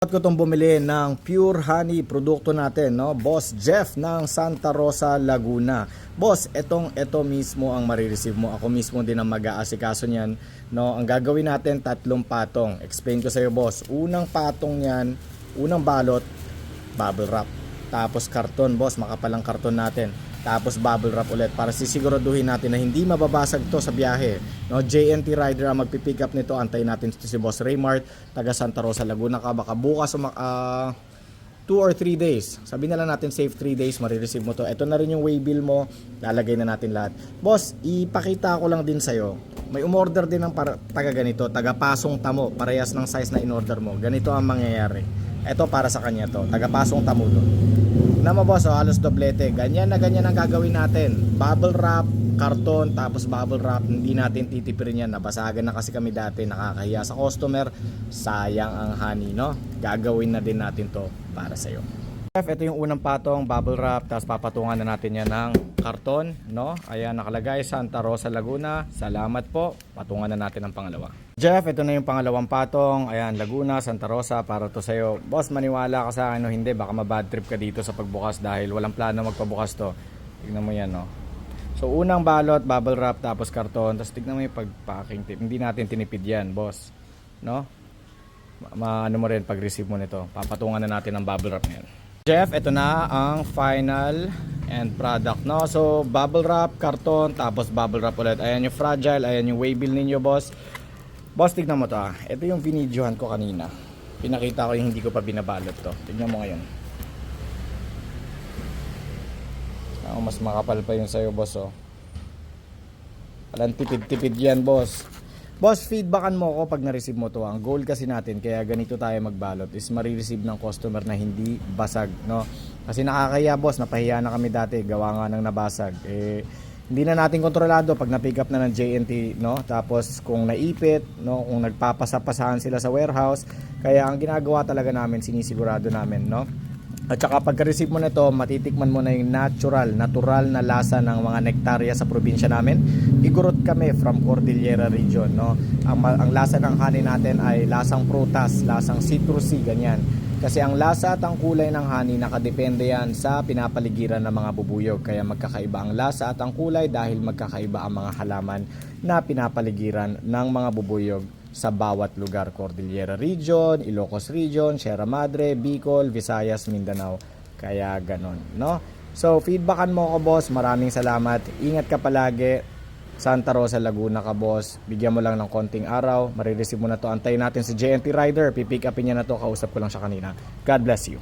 Ko itong bumili ng Pure Honey produkto natin, no? Boss Jeff ng Santa Rosa, Laguna. Boss, ito mismo ang marireceive mo. Ako mismo din ang mag-aasikaso niyan, no? Ang gagawin natin, 3 patong. Explain ko sa iyo, boss. Unang patong niyan, unang balot, bubble wrap. Tapos karton, boss, makapalang karton natin. Tapos bubble wrap ulit para sisiguraduhin natin na hindi mababasag to sa biyahe, no? JNT Rider ang magpipick up nito. Antayin natin si Boss Raymart, taga Santa Rosa, Laguna ka. Baka bukas 2 or 3 days, sabi na lang natin safe 3 days, marireceive mo to. Ito na rin yung waybill mo, lalagay na natin lahat. Boss, ipakita ko lang din sa'yo, may umorder din ng taga ganito, taga Pasong Tamo, parehas ng size na in-order mo. Ganito ang mangyayari. Ito para sa kanya to, taga Pasong Tamo to. Naman boss, halos doblete. Ganyan na ganyan ang gagawin natin. Bubble wrap, karton, tapos bubble wrap. Hindi natin titipirin yan. Nabasagan na kasi kami dati. Nakakahiya sa customer. Sayang ang honey, no? Gagawin na din natin to para sa'yo. Ito yung unang patong, bubble wrap. Tapos papatungan na natin yan ng karton, no? Ayan, nakalagay Santa Rosa, Laguna. Salamat po. Patungan na natin ang pangalawa. Jeff, ito na yung pangalawang patong. Ayan, Laguna, Santa Rosa, para to sa'yo. Boss, maniwala ka sa akin o hindi, baka mabad trip ka dito sa pagbukas dahil walang plano magpabukas to. Tignan mo yan, no? So, unang balot, bubble wrap, tapos karton. Tapos tignan mo yung pagpacking tip. Hindi natin tinipid yan, boss. No? Ano mo rin pag-receive mo nito. Papatungan na natin ang bubble wrap na yan. Jeff, ito na ang final end product, no? So, bubble wrap, karton, tapos bubble wrap ulit. Ayan yung fragile, ayan yung waybill ninyo, boss. Boss, tignan mo to ah. Ito yung vinidyohan ko kanina. Pinakita ko yung hindi ko pa binabalot to. Tignan mo ngayon. Mas makapal pa yung sayo, boss, oh. Walang tipid-tipid yan, boss. Boss, feedbackan mo ako pag na-receive mo to. Ang goal kasi natin, kaya ganito tayo magbalot, is marireceive ng customer na hindi basag, no? Kasi nakakaya, boss, napahiya na kami dati. Gawa nga ng nabasag. Hindi na natin kontrolado pag na-pick up na ng JNT, no? Tapos kung naipit, no, kung nagpapasapasahan sila sa warehouse, kaya ang ginagawa talaga namin, sinisigurado namin, no? At saka pagka-receive mo nito, matitikman mo na yung natural na lasa ng mga nektarya sa probinsya namin. Igurot kami from Cordillera region, no? Ang lasa ng honey natin ay lasang prutas, lasang citrusy, ganyan. Kasi ang lasa at ang kulay ng honey nakadepende yan sa pinapaligiran ng mga bubuyog. Kaya magkakaiba ang lasa at ang kulay dahil magkakaiba ang mga halaman na pinapaligiran ng mga bubuyog sa bawat lugar. Cordillera region, Ilocos region, Sierra Madre, Bicol, Visayas, Mindanao. Kaya ganon, no? So, feedbackan mo ako, boss. Maraming salamat. Ingat ka palagi. Santa Rosa, Laguna ka, boss. Bigyan mo lang ng konting araw. Marireceive mo na to. Antayin natin si JNT Rider. Pipick upin niya na to. Kausap ko lang siya kanina. God bless you.